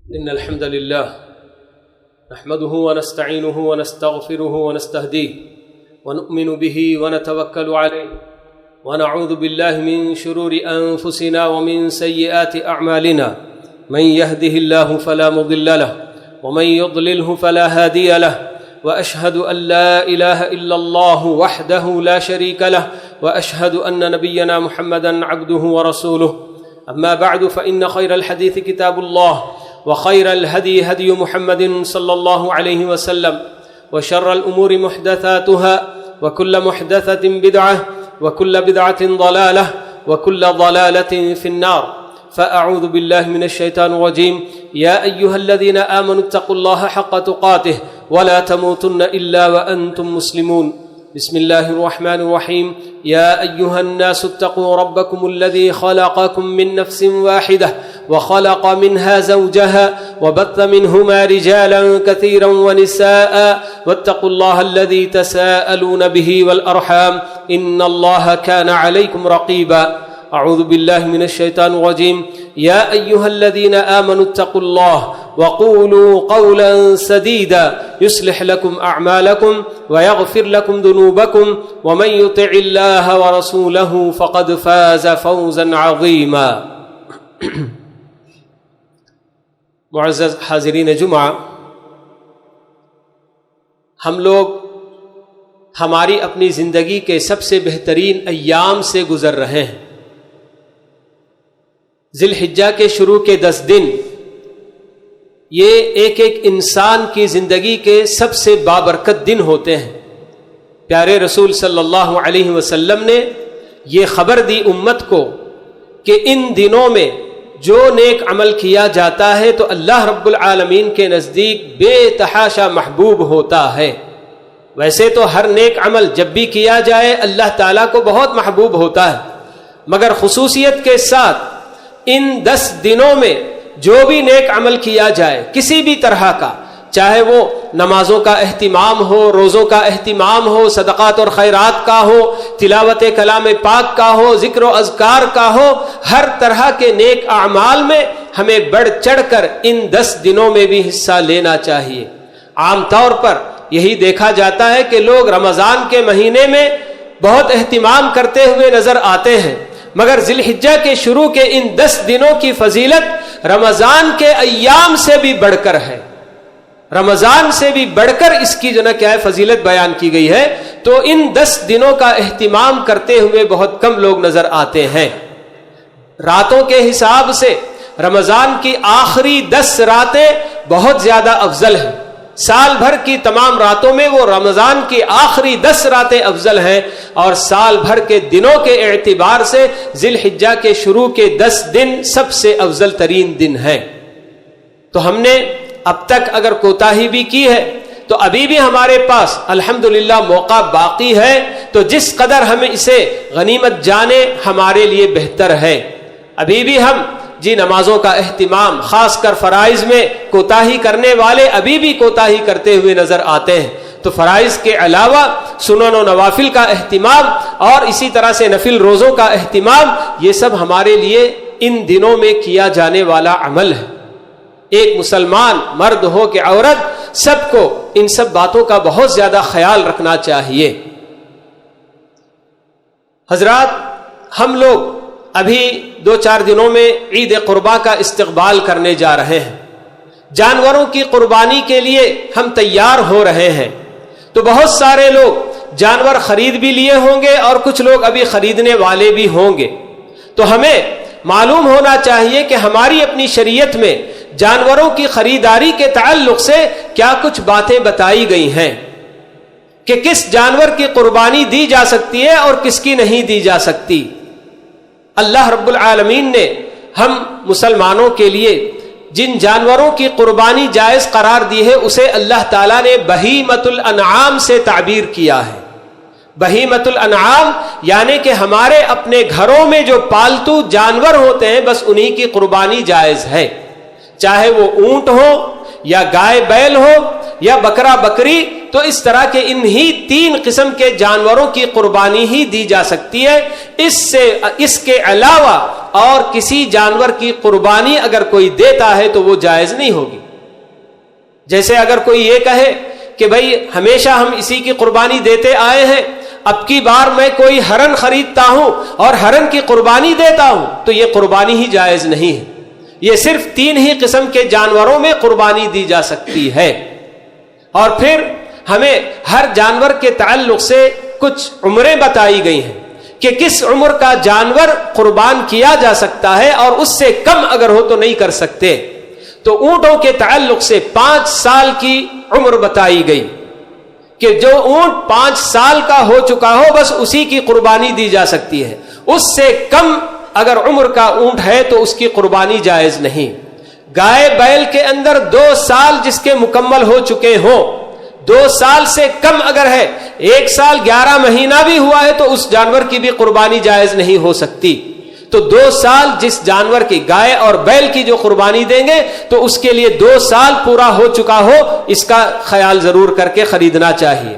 إن الحمد لله نحمده ونستعينه ونستغفره ونستهديه ونؤمن به ونتوكل عليه ونعوذ بالله من شرور أنفسنا ومن سيئات أعمالنا من يهده الله فلا مضل له ومن يضلله فلا هادي له وأشهد أن لا إله إلا الله وحده لا شريك له وأشهد أن نبينا محمدا عبده ورسوله أما بعد فإن خير الحديث كتاب الله وخير الهدي هدي محمد صلى الله عليه وسلم وشر الأمور محدثاتها وكل محدثة بدعة وكل بدعة ضلالة وكل ضلالة في النار فأعوذ بالله من الشيطان الرجيم يا أيها الذين آمنوا اتقوا الله حق تقاته ولا تموتن إلا وأنتم مسلمون بسم الله الرحمن الرحيم يا أيها الناس اتقوا ربكم الذي خلقكم من نفس واحدة وخلق منها زوجها وبث منهما رجالا كثيرا ونساء واتقوا الله الذي تساءلون به والأرحام إن الله كان عليكم رقيبا أعوذ بالله من الشيطان الرجيم يا أيها الذين آمنوا اتقوا الله وقولوا قولا سديدا يصلح لكم أعمالكم ويغفر لكم ذنوبكم ومن يطع الله ورسوله فقد فاز فوزا عظيما معزز حاضرین جمعہ، ہم لوگ ہماری اپنی زندگی کے سب سے بہترین ایام سے گزر رہے ہیں۔ ذی الحجہ کے شروع کے 10 دن یہ ایک ایک انسان کی زندگی کے سب سے بابرکت دن ہوتے ہیں۔ پیارے رسول صلی اللہ علیہ وسلم نے یہ خبر دی امت کو کہ ان دنوں میں جو نیک عمل کیا جاتا ہے تو اللہ رب العالمین کے نزدیک بے تحاشا محبوب ہوتا ہے۔ ویسے تو ہر نیک عمل جب بھی کیا جائے اللہ تعالیٰ کو بہت محبوب ہوتا ہے، مگر خصوصیت کے ساتھ ان 10 دنوں میں جو بھی نیک عمل کیا جائے کسی بھی طرح کا، چاہے وہ نمازوں کا اہتمام ہو، روزوں کا اہتمام ہو، صدقات اور خیرات کا ہو، تلاوت کلام پاک کا ہو، ذکر و اذکار کا ہو، ہر طرح کے نیک اعمال میں ہمیں بڑھ چڑھ کر ان 10 دنوں میں بھی حصہ لینا چاہیے۔ عام طور پر یہی دیکھا جاتا ہے کہ لوگ رمضان کے مہینے میں بہت اہتمام کرتے ہوئے نظر آتے ہیں، مگر ذی الحجہ کے شروع کے ان 10 دنوں کی فضیلت رمضان کے ایام سے بھی بڑھ کر ہے، رمضان سے بھی بڑھ کر اس کی کیا ہے فضیلت بیان کی گئی ہے۔ تو ان 10 دنوں کا اہتمام کرتے ہوئے بہت کم لوگ نظر آتے ہیں۔ راتوں کے حساب سے رمضان کی آخری 10 راتیں بہت زیادہ افضل ہیں۔ سال بھر کی تمام راتوں میں وہ رمضان کی آخری 10 راتیں افضل ہیں، اور سال بھر کے دنوں کے اعتبار سے ذی الحجہ کے شروع کے 10 دن سب سے افضل ترین دن ہیں۔ تو ہم نے اب تک اگر کوتاہی بھی کی ہے تو ابھی بھی ہمارے پاس الحمدللہ موقع باقی ہے، تو جس قدر ہمیں اسے غنیمت جانے ہمارے لیے بہتر ہے۔ ابھی بھی ہم نمازوں کا اہتمام، خاص کر فرائض میں کوتاہی کرنے والے ابھی بھی کوتاہی کرتے ہوئے نظر آتے ہیں، تو فرائض کے علاوہ سنن و نوافل کا اہتمام اور اسی طرح سے نفل روزوں کا اہتمام، یہ سب ہمارے لیے ان دنوں میں کیا جانے والا عمل ہے۔ ایک مسلمان مرد ہو کہ عورت، سب کو ان سب باتوں کا بہت زیادہ خیال رکھنا چاہیے۔ حضرات، ہم لوگ ابھی 2-4 دنوں میں عید قربا کا استقبال کرنے جا رہے ہیں۔ جانوروں کی قربانی کے لیے ہم تیار ہو رہے ہیں، تو بہت سارے لوگ جانور خرید بھی لیے ہوں گے اور کچھ لوگ ابھی خریدنے والے بھی ہوں گے۔ تو ہمیں معلوم ہونا چاہیے کہ ہماری اپنی شریعت میں جانوروں کی خریداری کے تعلق سے کیا کچھ باتیں بتائی گئی ہیں، کہ کس جانور کی قربانی دی جا سکتی ہے اور کس کی نہیں دی جا سکتی۔ اللہ رب العالمین نے ہم مسلمانوں کے لیے جن جانوروں کی قربانی جائز قرار دی ہے اسے اللہ تعالیٰ نے بہیمۃ الانعام سے تعبیر کیا ہے۔ بہیمۃ الانعام یعنی کہ ہمارے اپنے گھروں میں جو پالتو جانور ہوتے ہیں بس انہی کی قربانی جائز ہے، چاہے وہ اونٹ ہو یا گائے بیل ہو یا بکرا بکری، تو اس طرح کے انہی 3 قسم کے جانوروں کی قربانی ہی دی جا سکتی ہے. اس کے علاوہ اور کسی جانور کی قربانی اگر کوئی دیتا ہے تو وہ جائز نہیں ہوگی. جیسے اگر کوئی یہ کہے کہ بھئی ہمیشہ ہم اسی کی قربانی دیتے آئے ہیں، اب کی بار میں کوئی ہرن خریدتا ہوں اور ہرن کی قربانی دیتا ہوں، تو یہ قربانی ہی جائز نہیں ہے. یہ صرف 3 ہی قسم کے جانوروں میں قربانی دی جا سکتی ہے. اور پھر ہمیں ہر جانور کے تعلق سے کچھ عمریں بتائی گئی ہیں کہ کس عمر کا جانور قربان کیا جا سکتا ہے اور اس سے کم اگر ہو تو نہیں کر سکتے. تو اونٹوں کے تعلق سے 5 سال کی عمر بتائی گئی کہ جو اونٹ 5 سال کا ہو چکا ہو بس اسی کی قربانی دی جا سکتی ہے. اس سے کم اگر عمر کا اونٹ ہے تو اس کی قربانی جائز نہیں. گائے بیل کے اندر 2 سال جس کے مکمل ہو چکے ہوں، 2 سال سے کم اگر ہے، 1 سال 11 مہینہ بھی ہوا ہے تو اس جانور کی بھی قربانی جائز نہیں ہو سکتی. تو 2 سال جس جانور کی، گائے اور بیل کی جو قربانی دیں گے تو اس کے لیے 2 سال پورا ہو چکا ہو، اس کا خیال ضرور کر کے خریدنا چاہیے.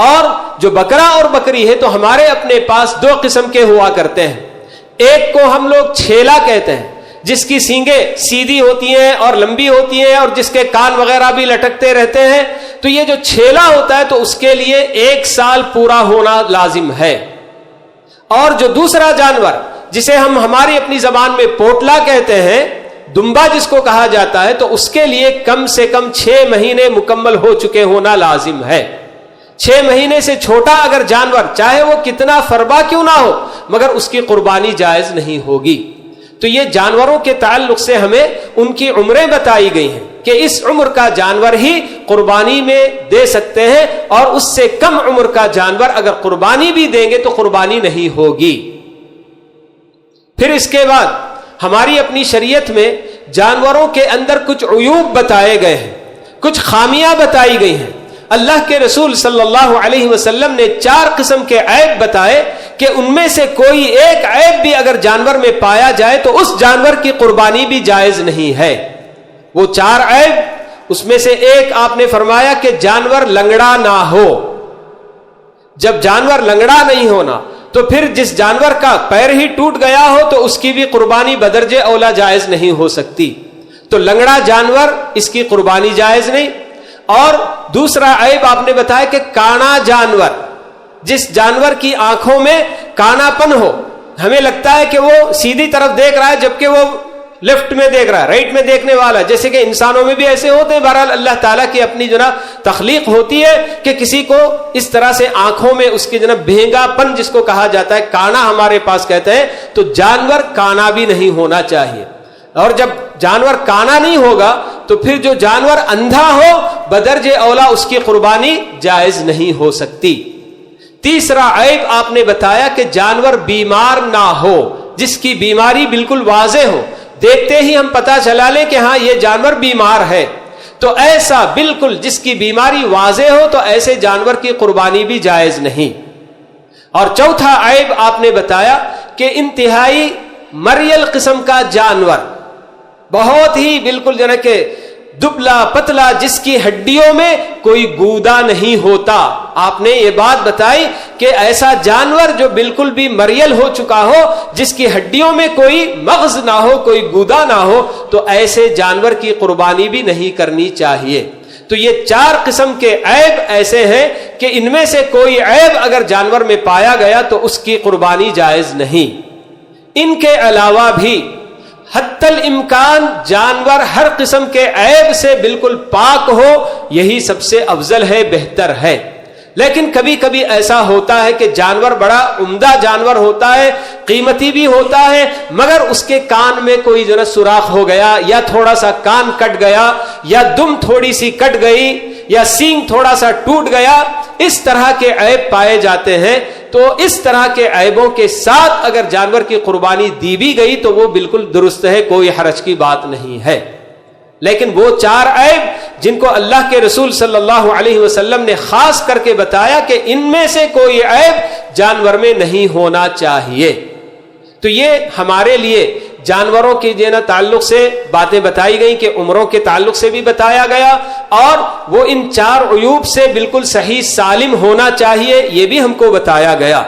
اور جو بکرا اور بکری ہے تو ہمارے اپنے پاس 2 قسم کے ہوا کرتے ہیں. ایک کو ہم لوگ چھیلا کہتے ہیں، جس کی سینگیں سیدھی ہوتی ہیں اور لمبی ہوتی ہیں اور جس کے کان وغیرہ بھی لٹکتے رہتے ہیں. تو یہ جو چھیلا ہوتا ہے تو اس کے لیے 1 سال پورا ہونا لازم ہے. اور جو دوسرا جانور جسے ہم ہماری اپنی زبان میں پوٹلا کہتے ہیں، دمبا جس کو کہا جاتا ہے، تو اس کے لیے کم سے کم 6 مہینے مکمل ہو چکے ہونا لازم ہے. 6 مہینے سے چھوٹا اگر جانور، چاہے وہ کتنا فربا کیوں نہ ہو، مگر اس کی قربانی جائز نہیں ہوگی. تو یہ جانوروں کے تعلق سے ہمیں ان کی عمریں بتائی گئی ہیں کہ اس عمر کا جانور ہی قربانی میں دے سکتے ہیں، اور اس سے کم عمر کا جانور اگر قربانی بھی دیں گے تو قربانی نہیں ہوگی. پھر اس کے بعد ہماری اپنی شریعت میں جانوروں کے اندر کچھ عیوب بتائے گئے ہیں، کچھ خامیاں بتائی گئی ہیں. اللہ کے رسول صلی اللہ علیہ وسلم نے 4 قسم کے عیب بتائے کہ ان میں سے کوئی ایک عیب بھی اگر جانور میں پایا جائے تو اس جانور کی قربانی بھی جائز نہیں ہے. وہ 4 عیب، اس میں سے ایک آپ نے فرمایا کہ جانور لنگڑا نہ ہو. جب جانور لنگڑا نہیں ہونا تو پھر جس جانور کا پیر ہی ٹوٹ گیا ہو تو اس کی بھی قربانی بدرجے اولا جائز نہیں ہو سکتی. تو لنگڑا جانور، اس کی قربانی جائز نہیں. اور دوسرا عیب آپ نے بتایا کہ کانا جانور، جس جانور کی آنکھوں میں کانا پن ہو، ہمیں لگتا ہے کہ وہ سیدھی طرف دیکھ رہا ہے جبکہ وہ لیفٹ میں دیکھ رہا ہے، رائٹ میں دیکھنے والا. جیسے کہ انسانوں میں بھی ایسے ہوتے ہیں. بہرحال اللہ تعالیٰ کی اپنی تخلیق ہوتی ہے کہ کسی کو اس طرح سے آنکھوں میں اس کی بھینگا پن جس کو کہا جاتا ہے، کانا ہمارے پاس کہتے ہیں. تو جانور کانا بھی نہیں ہونا چاہیے. اور جب جانور کانا نہیں ہوگا تو پھر جو جانور اندھا ہو بدرجہ اولا اس کی قربانی جائز نہیں ہو سکتی. تیسرا عیب آپ نے بتایا کہ جانور بیمار نہ ہو، جس کی بیماری بالکل واضح ہو، دیکھتے ہی ہم پتہ چلا لیں کہ ہاں یہ جانور بیمار ہے. تو ایسا بالکل جس کی بیماری واضح ہو تو ایسے جانور کی قربانی بھی جائز نہیں. اور چوتھا عیب آپ نے بتایا کہ انتہائی مریل قسم کا جانور، بہت ہی بالکل کہ دبلا پتلا، جس کی ہڈیوں میں کوئی گودا نہیں ہوتا. آپ نے یہ بات بتائی کہ ایسا جانور جو بالکل بھی مریل ہو چکا ہو، جس کی ہڈیوں میں کوئی مغز نہ ہو، کوئی گودا نہ ہو، تو ایسے جانور کی قربانی بھی نہیں کرنی چاہیے. تو یہ 4 قسم کے عیب ایسے ہیں کہ ان میں سے کوئی عیب اگر جانور میں پایا گیا تو اس کی قربانی جائز نہیں. ان کے علاوہ بھی حتی الامکان جانور ہر قسم کے عیب سے بالکل پاک ہو، یہی سب سے افضل ہے، بہتر ہے. لیکن کبھی کبھی ایسا ہوتا ہے کہ جانور بڑا عمدہ جانور ہوتا ہے، قیمتی بھی ہوتا ہے، مگر اس کے کان میں کوئی سوراخ ہو گیا، یا تھوڑا سا کان کٹ گیا، یا دم تھوڑی سی کٹ گئی، یا سینگ تھوڑا سا ٹوٹ گیا. اس طرح کے عیب پائے جاتے ہیں. تو اس طرح کے عیبوں کے ساتھ اگر جانور کی قربانی دی بھی گئی تو وہ بالکل درست ہے، کوئی حرج کی بات نہیں ہے. لیکن وہ 4 عیب جن کو اللہ کے رسول صلی اللہ علیہ وسلم نے خاص کر کے بتایا کہ ان میں سے کوئی عیب جانور میں نہیں ہونا چاہیے. تو یہ ہمارے لیے جانوروں کے تعلق سے باتیں بتائی گئیں کہ عمروں کے تعلق سے بھی بتایا گیا، اور وہ ان 4 عیوب سے بالکل صحیح سالم ہونا چاہیے یہ بھی ہم کو بتایا گیا۔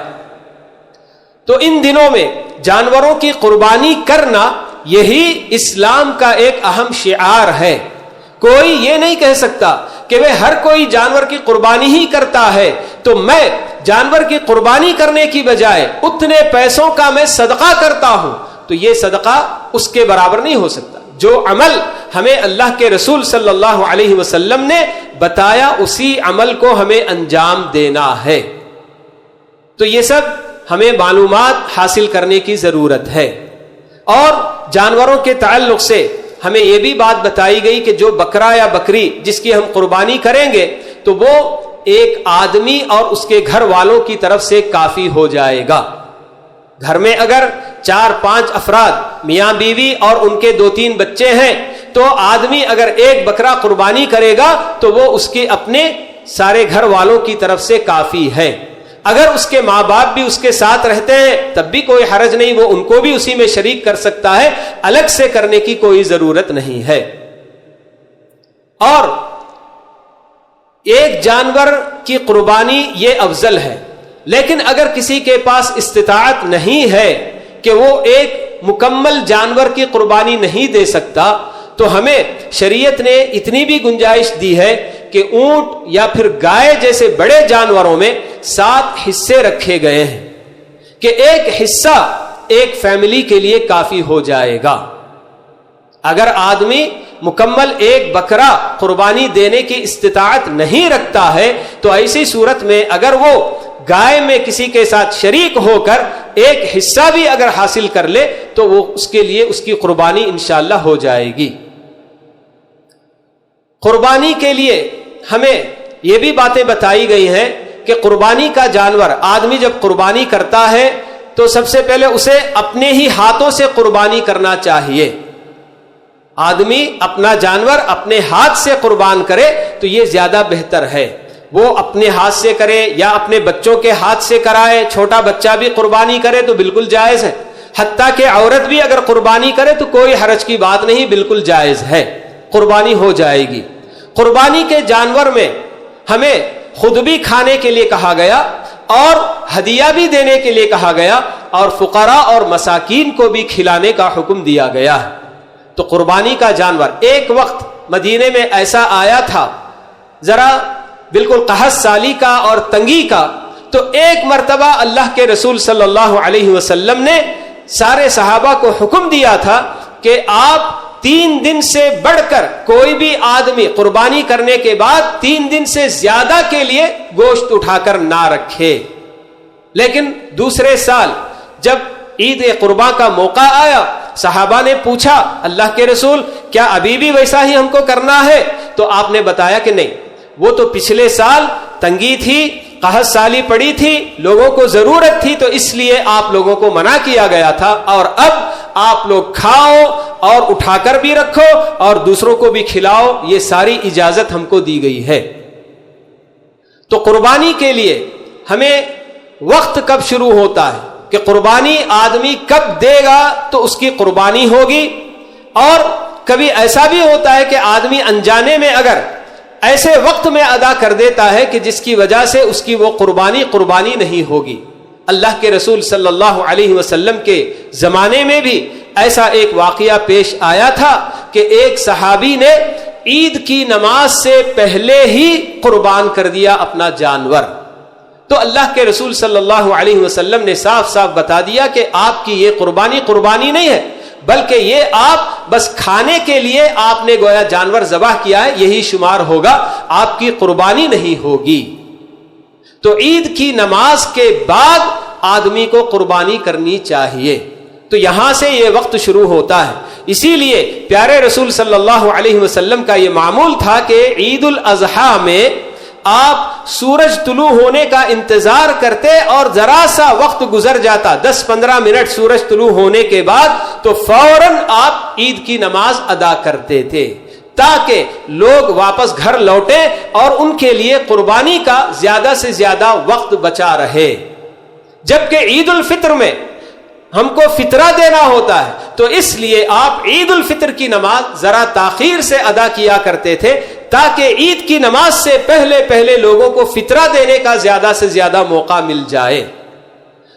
تو ان دنوں میں جانوروں کی قربانی کرنا یہی اسلام کا ایک اہم شعار ہے۔ کوئی یہ نہیں کہہ سکتا کہ وہ ہر کوئی جانور کی قربانی ہی کرتا ہے تو میں جانور کی قربانی کرنے کی بجائے اتنے پیسوں کا میں صدقہ کرتا ہوں، تو یہ صدقہ اس کے برابر نہیں ہو سکتا۔ جو عمل ہمیں اللہ کے رسول صلی اللہ علیہ وسلم نے بتایا اسی عمل کو ہمیں انجام دینا ہے۔ تو یہ سب ہمیں معلومات حاصل کرنے کی ضرورت ہے۔ اور جانوروں کے تعلق سے ہمیں یہ بھی بات بتائی گئی کہ جو بکرا یا بکری جس کی ہم قربانی کریں گے تو وہ ایک آدمی اور اس کے گھر والوں کی طرف سے کافی ہو جائے گا۔ گھر میں اگر 4-5 افراد میاں بیوی اور ان کے 2-3 بچے ہیں تو آدمی اگر ایک بکرا قربانی کرے گا تو وہ اس کے اپنے سارے گھر والوں کی طرف سے کافی ہے۔ اگر اس کے ماں باپ بھی اس کے ساتھ رہتے ہیں تب بھی کوئی حرج نہیں، وہ ان کو بھی اسی میں شریک کر سکتا ہے، الگ سے کرنے کی کوئی ضرورت نہیں ہے۔ اور ایک جانور کی قربانی یہ افضل ہے، لیکن اگر کسی کے پاس استطاعت نہیں ہے کہ وہ ایک مکمل جانور کی قربانی نہیں دے سکتا تو ہمیں شریعت نے اتنی بھی گنجائش دی ہے کہ اونٹ یا پھر گائے جیسے بڑے جانوروں میں 7 حصے رکھے گئے ہیں کہ ایک حصہ ایک فیملی کے لیے کافی ہو جائے گا۔ اگر آدمی مکمل ایک بکرا قربانی دینے کی استطاعت نہیں رکھتا ہے تو ایسی صورت میں اگر وہ گائے میں کسی کے ساتھ شریک ہو کر ایک حصہ بھی اگر حاصل کر لے تو وہ اس کے لیے اس کی قربانی انشاءاللہ ہو جائے گی۔ قربانی کے لیے ہمیں یہ بھی باتیں بتائی گئی ہیں کہ قربانی کا جانور آدمی جب قربانی کرتا ہے تو سب سے پہلے اسے اپنے ہی ہاتھوں سے قربانی کرنا چاہیے۔ آدمی اپنا جانور اپنے ہاتھ سے قربان کرے تو یہ زیادہ بہتر ہے۔ وہ اپنے ہاتھ سے کرے یا اپنے بچوں کے ہاتھ سے کرائے، چھوٹا بچہ بھی قربانی کرے تو بالکل جائز ہے، حتیٰ کہ عورت بھی اگر قربانی کرے تو کوئی حرج کی بات نہیں، بالکل جائز ہے، قربانی ہو جائے گی۔ قربانی کے جانور میں ہمیں خود بھی کھانے کے لیے کہا گیا اور ہدیہ بھی دینے کے لیے کہا گیا اور فقراء اور مساکین کو بھی کھلانے کا حکم دیا گیا ہے۔ تو قربانی کا جانور ایک وقت مدینے میں ایسا آیا تھا ذرا بالکل قحط سالی کا اور تنگی کا، تو ایک مرتبہ اللہ کے رسول صلی اللہ علیہ وسلم نے سارے صحابہ کو حکم دیا تھا کہ آپ 3 دن سے بڑھ کر کوئی بھی آدمی قربانی کرنے کے بعد 3 دن سے زیادہ کے لیے گوشت اٹھا کر نہ رکھے۔ لیکن دوسرے سال جب عید قرباں کا موقع آیا صحابہ نے پوچھا اللہ کے رسول کیا ابھی بھی ویسا ہی ہم کو کرنا ہے؟ تو آپ نے بتایا کہ نہیں، وہ تو پچھلے سال تنگی تھی، قحط سالی پڑی تھی، لوگوں کو ضرورت تھی تو اس لیے آپ لوگوں کو منع کیا گیا تھا، اور اب آپ لوگ کھاؤ اور اٹھا کر بھی رکھو اور دوسروں کو بھی کھلاؤ، یہ ساری اجازت ہم کو دی گئی ہے۔ تو قربانی کے لیے ہمیں وقت کب شروع ہوتا ہے کہ قربانی آدمی کب دے گا تو اس کی قربانی ہوگی، اور کبھی ایسا بھی ہوتا ہے کہ آدمی انجانے میں اگر ایسے وقت میں ادا کر دیتا ہے کہ جس کی وجہ سے اس کی وہ قربانی نہیں ہوگی۔ اللہ کے رسول صلی اللہ علیہ وسلم کے زمانے میں بھی ایسا ایک واقعہ پیش آیا تھا کہ ایک صحابی نے عید کی نماز سے پہلے ہی قربان کر دیا اپنا جانور۔ تو اللہ کے رسول صلی اللہ علیہ وسلم نے صاف صاف بتا دیا کہ آپ کی یہ قربانی نہیں ہے، بلکہ یہ آپ بس کھانے کے لیے آپ نے گویا جانور ذبح کیا ہے، یہی شمار ہوگا، آپ کی قربانی نہیں ہوگی۔ تو عید کی نماز کے بعد آدمی کو قربانی کرنی چاہیے۔ تو یہاں سے یہ وقت شروع ہوتا ہے، اسی لیے پیارے رسول صلی اللہ علیہ وسلم کا یہ معمول تھا کہ عید الاضحیٰ میں آپ سورج طلوع ہونے کا انتظار کرتے اور ذرا سا وقت گزر جاتا 10-15 منٹ سورج طلوع ہونے کے بعد تو فوراً آپ عید کی نماز ادا کرتے تھے تاکہ لوگ واپس گھر لوٹیں اور ان کے لیے قربانی کا زیادہ سے زیادہ وقت بچا رہے۔ جبکہ عید الفطر میں ہم کو فطرہ دینا ہوتا ہے، تو اس لیے آپ عید الفطر کی نماز ذرا تاخیر سے ادا کیا کرتے تھے تاکہ عید کی نماز سے پہلے لوگوں کو فطرہ دینے کا زیادہ سے زیادہ موقع مل جائے۔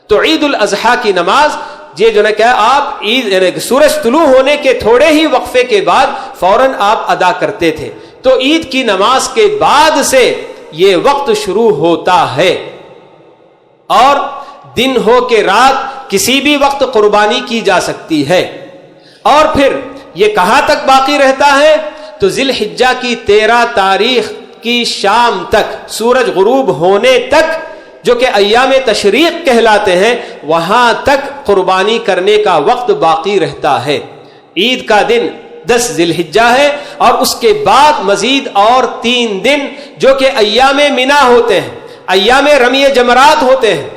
تو عید الاضحیٰ کی نماز یہ جو نے کہا آپ عید سورج طلوع ہونے کے تھوڑے ہی وقفے کے بعد فوراً آپ ادا کرتے تھے، تو عید کی نماز کے بعد سے یہ وقت شروع ہوتا ہے، اور دن ہو کہ رات کسی بھی وقت قربانی کی جا سکتی ہے۔ اور پھر یہ کہاں تک باقی رہتا ہے؟ تو ذی الحجہ کی 13 تاریخ کی شام تک، سورج غروب ہونے تک، جو کہ ایام تشریق کہلاتے ہیں، وہاں تک قربانی کرنے کا وقت باقی رہتا ہے۔ عید کا دن 10 ذی الحجہ ہے، اور اس کے بعد مزید اور 3 دن جو کہ ایام منا ہوتے ہیں، ایام رمی جمرات ہوتے ہیں۔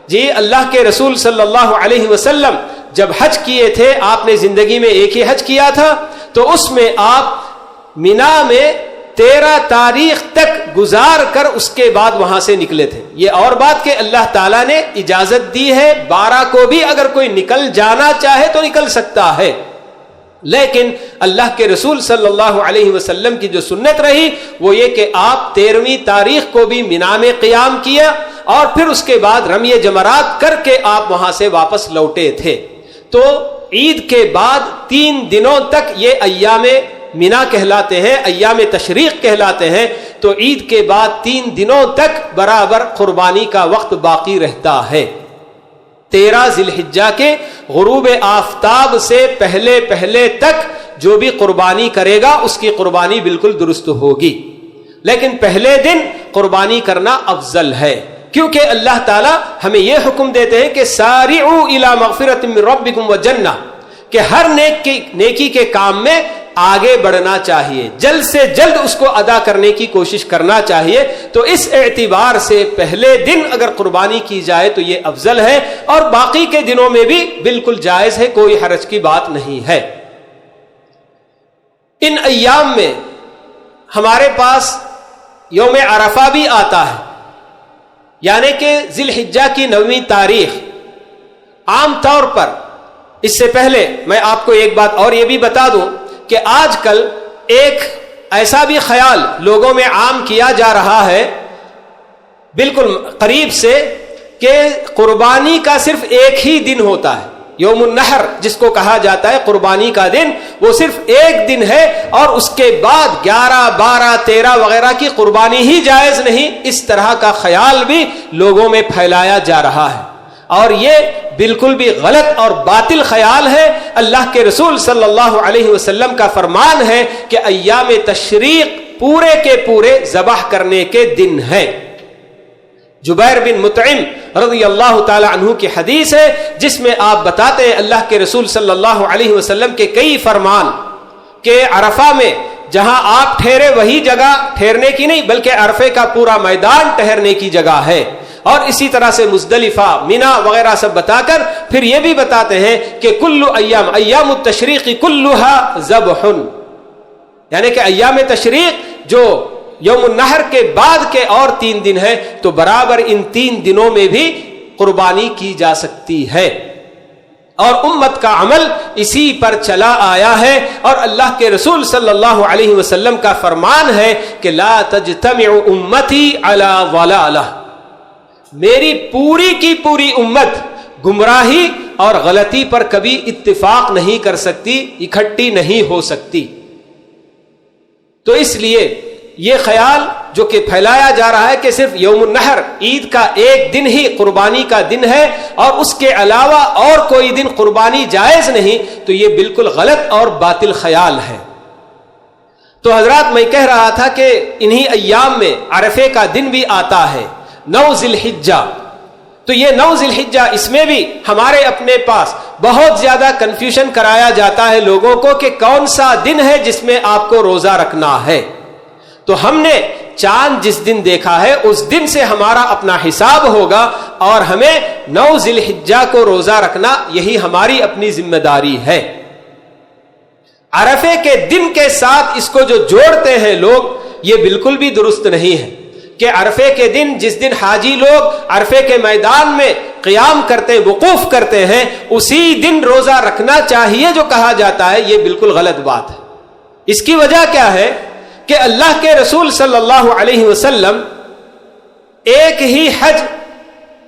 جی اللہ کے رسول صلی اللہ علیہ وسلم جب حج کیے تھے، آپ نے زندگی میں ایک ہی حج کیا تھا، تو اس میں آپ منا میں 13 تاریخ تک گزار کر اس کے بعد وہاں سے نکلے تھے۔ یہ اور بات کہ اللہ تعالیٰ نے اجازت دی ہے 12 کو بھی اگر کوئی نکل جانا چاہے تو نکل سکتا ہے، لیکن اللہ کے رسول صلی اللہ علیہ وسلم کی جو سنت رہی وہ یہ کہ آپ 13ویں تاریخ کو بھی منا میں قیام کیا، اور پھر اس کے بعد رمی جمرات کر کے آپ وہاں سے واپس لوٹے تھے۔ تو عید کے بعد 3 دنوں تک یہ ایام منا کہلاتے ہیں، ایام تشریق کہلاتے ہیں، تو عید کے بعد 3 دنوں تک برابر قربانی کا وقت باقی رہتا ہے۔ 13 ذی الحجہ کے غروب آفتاب سے پہلے تک جو بھی قربانی کرے گا اس کی قربانی بالکل درست ہوگی، لیکن پہلے دن قربانی کرنا افضل ہے، کیونکہ اللہ تعالیٰ ہمیں یہ حکم دیتے ہیں کہ سارعوا الی مغفرۃ من ربکم وجنہ، کہ ہر نیکی کے کام میں آگے بڑھنا چاہیے، جلد سے جلد اس کو ادا کرنے کی کوشش کرنا چاہیے۔ تو اس اعتبار سے پہلے دن اگر قربانی کی جائے تو یہ افضل ہے، اور باقی کے دنوں میں بھی بالکل جائز ہے، کوئی حرج کی بات نہیں ہے۔ ان ایام میں ہمارے پاس یوم عرفہ بھی آتا ہے، یعنی کہ ذی الحجہ کی 9ویں تاریخ۔ عام طور پر اس سے پہلے میں آپ کو ایک بات اور یہ بھی بتا دوں کہ آج کل ایک ایسا بھی خیال لوگوں میں عام کیا جا رہا ہے بالکل قریب سے، کہ قربانی کا صرف ایک ہی دن ہوتا ہے، یوم النحر جس کو کہا جاتا ہے، قربانی کا دن وہ صرف ایک دن ہے، اور اس کے بعد 11، 12، 13 وغیرہ کی قربانی ہی جائز نہیں۔ اس طرح کا خیال بھی لوگوں میں پھیلایا جا رہا ہے، اور یہ بالکل بھی غلط اور باطل خیال ہے۔ اللہ کے رسول صلی اللہ علیہ وسلم کا فرمان ہے کہ ایام تشریق پورے کے پورے ذبح کرنے کے دن ہیں۔ جبیر بن مطعم رضی اللہ تعالی عنہ کی حدیث ہے جس میں آپ بتاتے ہیں اللہ کے رسول صلی اللہ علیہ وسلم کے کئی فرمان، کہ عرفہ میں جہاں آپ ٹھہرے وہی جگہ ٹھہرنے کی نہیں بلکہ عرفے کا پورا میدان ٹھہرنے کی جگہ ہے، اور اسی طرح سے مزدلفہ، منا وغیرہ سب بتا کر پھر یہ بھی بتاتے ہیں کہ کل ایام التشریق کلھا ذبح، یعنی کہ ایام تشریق جو یوم النحر کے بعد کے اور 3 دن ہے تو برابر ان 3 دنوں میں بھی قربانی کی جا سکتی ہے، اور امت کا عمل اسی پر چلا آیا ہے، اور اللہ کے رسول صلی اللہ علیہ وسلم کا فرمان ہے کہ لا تجتمع امتی علی ضلالہ، میری پوری کی پوری امت گمراہی اور غلطی پر کبھی اتفاق نہیں کر سکتی، اکٹھی نہیں ہو سکتی۔ تو اس لیے یہ خیال جو کہ پھیلایا جا رہا ہے کہ صرف یوم النحر عید کا ایک دن ہی قربانی کا دن ہے اور اس کے علاوہ اور کوئی دن قربانی جائز نہیں، تو یہ بالکل غلط اور باطل خیال ہے۔ تو حضرات میں کہہ رہا تھا کہ انہی ایام میں عرفے کا دن بھی آتا ہے، 9 ذی الحجہ۔ تو یہ 9 ذی الحجہ، اس میں بھی ہمارے اپنے پاس بہت زیادہ کنفیوژن کرایا جاتا ہے لوگوں کو کہ کون سا دن ہے جس میں آپ کو روزہ رکھنا ہے۔ تو ہم نے چاند جس دن دیکھا ہے اس دن سے ہمارا اپنا حساب ہوگا، اور ہمیں 9 ذی الحجہ کو روزہ رکھنا یہی ہماری اپنی ذمہ داری ہے۔ عرفے کے دن کے ساتھ اس کو جو جوڑتے ہیں لوگ، یہ بالکل بھی درست نہیں ہے کہ عرفے کے دن جس دن حاجی لوگ عرفے کے میدان میں قیام کرتے ہیں، وقوف کرتے ہیں، اسی دن روزہ رکھنا چاہیے جو کہا جاتا ہے، یہ بالکل غلط بات ہے۔ اس کی وجہ کیا ہے کہ اللہ کے رسول صلی اللہ علیہ وسلم ایک ہی حج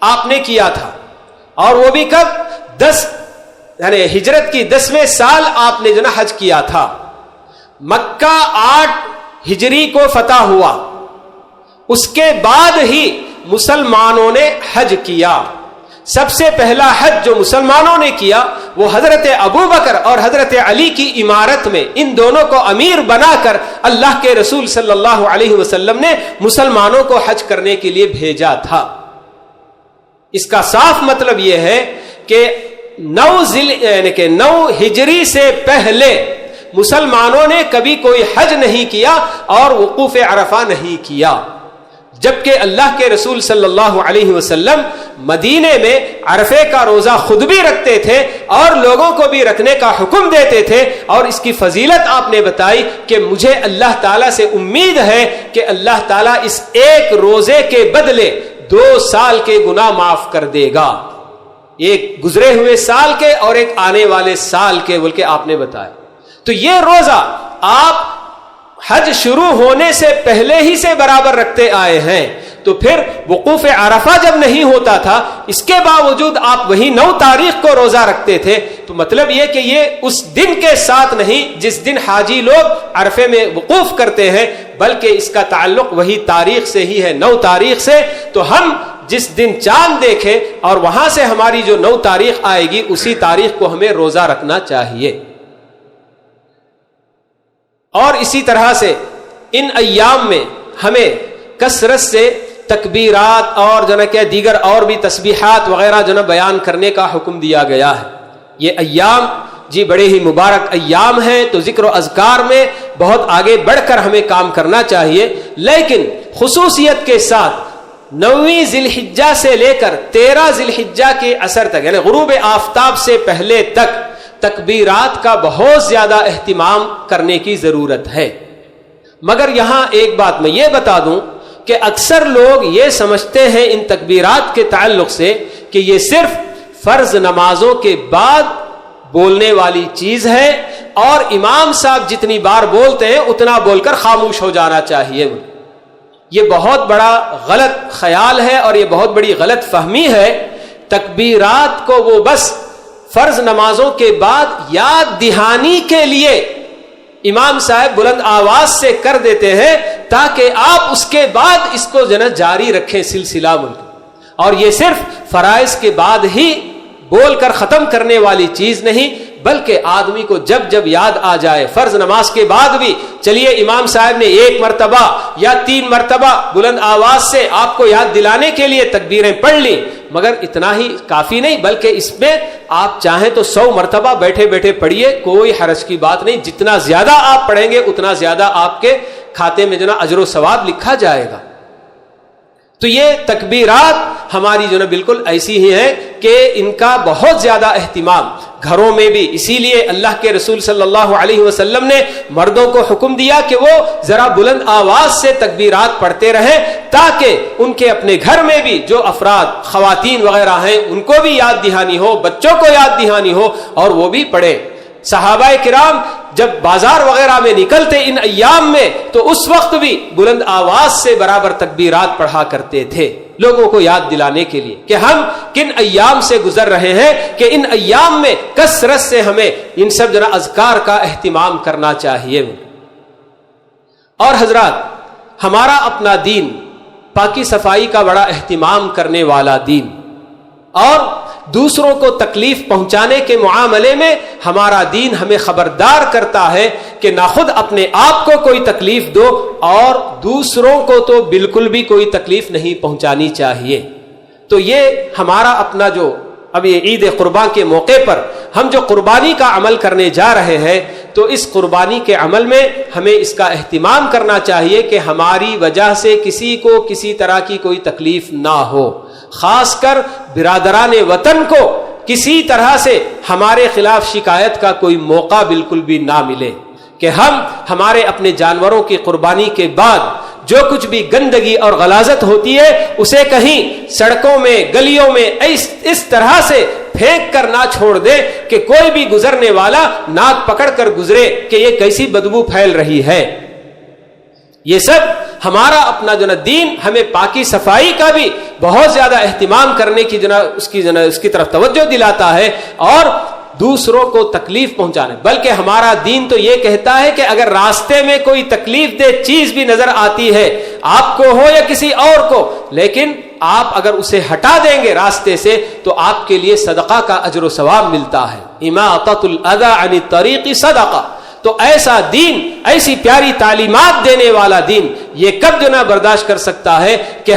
آپ نے کیا تھا، اور وہ بھی کب؟ یعنی ہجرت کی 10ویں سال آپ نے جو نا حج کیا تھا۔ مکہ 8 ہجری کو فتح ہوا، اس کے بعد ہی مسلمانوں نے حج کیا۔ سب سے پہلا حج جو مسلمانوں نے کیا وہ حضرت ابو بکر اور حضرت علی کی امارت میں، ان دونوں کو امیر بنا کر اللہ کے رسول صلی اللہ علیہ وسلم نے مسلمانوں کو حج کرنے کے لیے بھیجا تھا۔ اس کا صاف مطلب یہ ہے کہ 9 ہجری سے پہلے مسلمانوں نے کبھی کوئی حج نہیں کیا اور وقوف عرفہ نہیں کیا، جبکہ اللہ کے رسول صلی اللہ علیہ وسلم مدینے میں عرفے کا روزہ خود بھی رکھتے تھے اور لوگوں کو بھی رکھنے کا حکم دیتے تھے، اور اس کی فضیلت آپ نے بتائی کہ مجھے اللہ تعالیٰ سے امید ہے کہ اللہ تعالیٰ اس ایک روزے کے بدلے 2 سال کے گناہ معاف کر دے گا، ایک گزرے ہوئے سال کے اور ایک آنے والے سال کے، بلکہ آپ نے بتایا۔ تو یہ روزہ آپ حج شروع ہونے سے پہلے ہی سے برابر رکھتے آئے ہیں، تو پھر وقوف عرفہ جب نہیں ہوتا تھا اس کے باوجود آپ وہی 9 تاریخ کو روزہ رکھتے تھے، تو مطلب یہ کہ یہ اس دن کے ساتھ نہیں جس دن حاجی لوگ عرفے میں وقوف کرتے ہیں، بلکہ اس کا تعلق وہی تاریخ سے ہی ہے، 9 تاریخ سے۔ تو ہم جس دن چاند دیکھیں اور وہاں سے ہماری جو 9 تاریخ آئے گی اسی تاریخ کو ہمیں روزہ رکھنا چاہیے۔ اور اسی طرح سے ان ایام میں ہمیں کثرت سے تکبیرات اور جو ہے دیگر اور بھی تسبیحات وغیرہ جو ہے بیان کرنے کا حکم دیا گیا ہے۔ یہ ایام جی بڑے ہی مبارک ایام ہیں، تو ذکر و اذکار میں بہت آگے بڑھ کر ہمیں کام کرنا چاہیے، لیکن خصوصیت کے ساتھ 9 ذی الحجہ سے لے کر 13 ذی الحجہ کے عصر تک، یعنی غروب آفتاب سے پہلے تک تکبیرات کا بہت زیادہ اہتمام کرنے کی ضرورت ہے۔ مگر یہاں ایک بات میں یہ بتا دوں کہ اکثر لوگ یہ سمجھتے ہیں ان تکبیرات کے تعلق سے کہ یہ صرف فرض نمازوں کے بعد بولنے والی چیز ہے، اور امام صاحب جتنی بار بولتے ہیں اتنا بول کر خاموش ہو جانا چاہیے۔ یہ بہت بڑا غلط خیال ہے اور یہ بہت بڑی غلط فہمی ہے۔ تکبیرات کو وہ بس فرض نمازوں کے بعد یاد دہانی کے لیے امام صاحب بلند آواز سے کر دیتے ہیں تاکہ آپ اس کے بعد اس کو جاری رکھیں سلسلہ ملک، اور یہ صرف فرائض کے بعد ہی بول کر ختم کرنے والی چیز نہیں، بلکہ آدمی کو جب جب یاد آ جائے، فرض نماز کے بعد بھی چلیے امام صاحب نے 1 مرتبہ یا 3 مرتبہ بلند آواز سے آپ کو یاد دلانے کے لیے تکبیریں پڑھ لی، مگر اتنا ہی کافی نہیں، بلکہ اس میں آپ چاہیں تو 100 مرتبہ بیٹھے بیٹھے پڑھیے، کوئی حرج کی بات نہیں۔ جتنا زیادہ آپ پڑھیں گے اتنا زیادہ آپ کے کھاتے میں اجر و ثواب لکھا جائے گا۔ تو یہ تکبیرات ہماری بالکل ایسی ہی ہیں کہ ان کا بہت زیادہ اہتمام گھروں میں بھی، اسی لیے اللہ کے رسول صلی اللہ علیہ وسلم نے مردوں کو حکم دیا کہ وہ ذرا بلند آواز سے تکبیرات پڑھتے رہیں تاکہ ان کے اپنے گھر میں بھی جو افراد خواتین وغیرہ ہیں ان کو بھی یاد دہانی ہو، بچوں کو یاد دہانی ہو اور وہ بھی پڑھیں۔ صحابہ کرام جب بازار وغیرہ میں نکلتے ان ایام میں تو اس وقت بھی بلند آواز سے برابر تکبیرات پڑھا کرتے تھے، لوگوں کو یاد دلانے کے لیے کہ ہم کن ایام سے گزر رہے ہیں، کہ ان ایام میں کثرت سے ہمیں ان سب اذکار کا اہتمام کرنا چاہیے۔ اور حضرات، ہمارا اپنا دین پاکی صفائی کا بڑا اہتمام کرنے والا دین، اور دوسروں کو تکلیف پہنچانے کے معاملے میں ہمارا دین ہمیں خبردار کرتا ہے کہ نہ خود اپنے آپ کو کوئی تکلیف دو اور دوسروں کو تو بالکل بھی کوئی تکلیف نہیں پہنچانی چاہیے۔ تو یہ ہمارا اپنا جو اب یہ عید قربان کے موقع پر ہم جو قربانی کا عمل کرنے جا رہے ہیں، تو اس قربانی کے عمل میں ہمیں اس کا اہتمام کرنا چاہیے کہ ہماری وجہ سے کسی کو کسی طرح کی کوئی تکلیف نہ ہو، خاص کر برادران وطن کو کسی طرح سے ہمارے خلاف شکایت کا کوئی موقع بالکل بھی نہ ملے، کہ ہم ہمارے اپنے جانوروں کی قربانی کے بعد جو کچھ بھی گندگی اور غلاظت ہوتی ہے اسے کہیں سڑکوں میں گلیوں میں اس طرح سے پھینک کر نہ چھوڑ دے کہ کوئی بھی گزرنے والا ناک پکڑ کر گزرے کہ یہ کیسی بدبو پھیل رہی ہے۔ یہ سب ہمارا اپنا دین ہمیں پاکی صفائی کا بھی بہت زیادہ اہتمام کرنے کی اس کی طرف توجہ دلاتا ہے، اور دوسروں کو تکلیف پہنچانے، بلکہ ہمارا دین تو یہ کہتا ہے کہ اگر راستے میں کوئی تکلیف دہ چیز بھی نظر آتی ہے، آپ کو ہو یا کسی اور کو، لیکن آپ اگر اسے ہٹا دیں گے راستے سے تو آپ کے لیے صدقہ کا اجر و ثواب ملتا ہے۔ اماطۃ الاذی عن الطریق صدقہ۔ تو ایسا دین، ایسی پیاری تعلیمات دینے والا دین یہ کب برداشت کر سکتا ہے کہ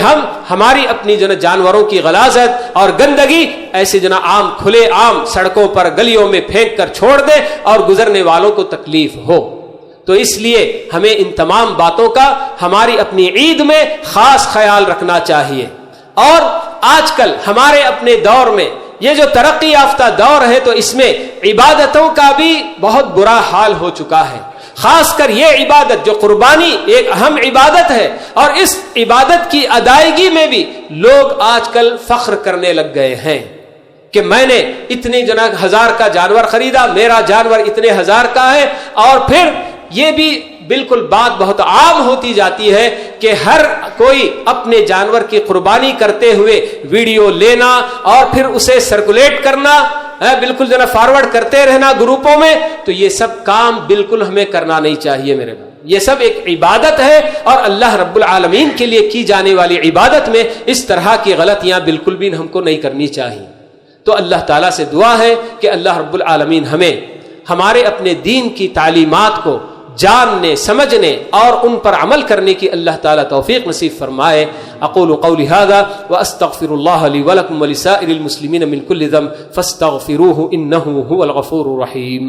ہماری اپنی جانوروں کی غلاظت اور گندگی ایسے عام کھلے عام سڑکوں پر گلیوں میں پھینک کر چھوڑ دے اور گزرنے والوں کو تکلیف ہو۔ تو اس لیے ہمیں ان تمام باتوں کا ہماری اپنی عید میں خاص خیال رکھنا چاہیے۔ اور آج کل ہمارے اپنے دور میں یہ جو ترقی یافتہ دور ہے تو اس میں عبادتوں کا بھی بہت برا حال ہو چکا ہے، خاص کر یہ عبادت جو قربانی ایک اہم عبادت ہے، اور اس عبادت کی ادائیگی میں بھی لوگ آج کل فخر کرنے لگ گئے ہیں کہ میں نے اتنے 1000 کا جانور خریدا، میرا جانور اتنے 1000 کا ہے، اور پھر یہ بھی بالکل بات بہت عام ہوتی جاتی ہے کہ ہر کوئی اپنے جانور کی قربانی کرتے ہوئے ویڈیو لینا اور پھر اسے سرکولیٹ کرنا، بالکل فارورڈ کرتے رہنا گروپوں میں۔ تو یہ سب کام بالکل ہمیں کرنا نہیں چاہیے میرے بھائی۔ یہ سب ایک عبادت ہے، اور اللہ رب العالمین کے لیے کی جانے والی عبادت میں اس طرح کی غلطیاں بالکل بھی ہم کو نہیں کرنی چاہیے۔ تو اللہ تعالیٰ سے دعا ہے کہ اللہ رب العالمین ہمیں ہمارے اپنے دین کی تعلیمات کو جاننے، سمجھنے اور ان پر عمل کرنے کی اللہ تعالیٰ توفیق نصیب فرمائے۔ اقول قولی ھذا واستغفر اللہ لی ولکم ولسائر المسلمین من کل ذنب فاستغفروہ انہ ھو الغفور الرحیم۔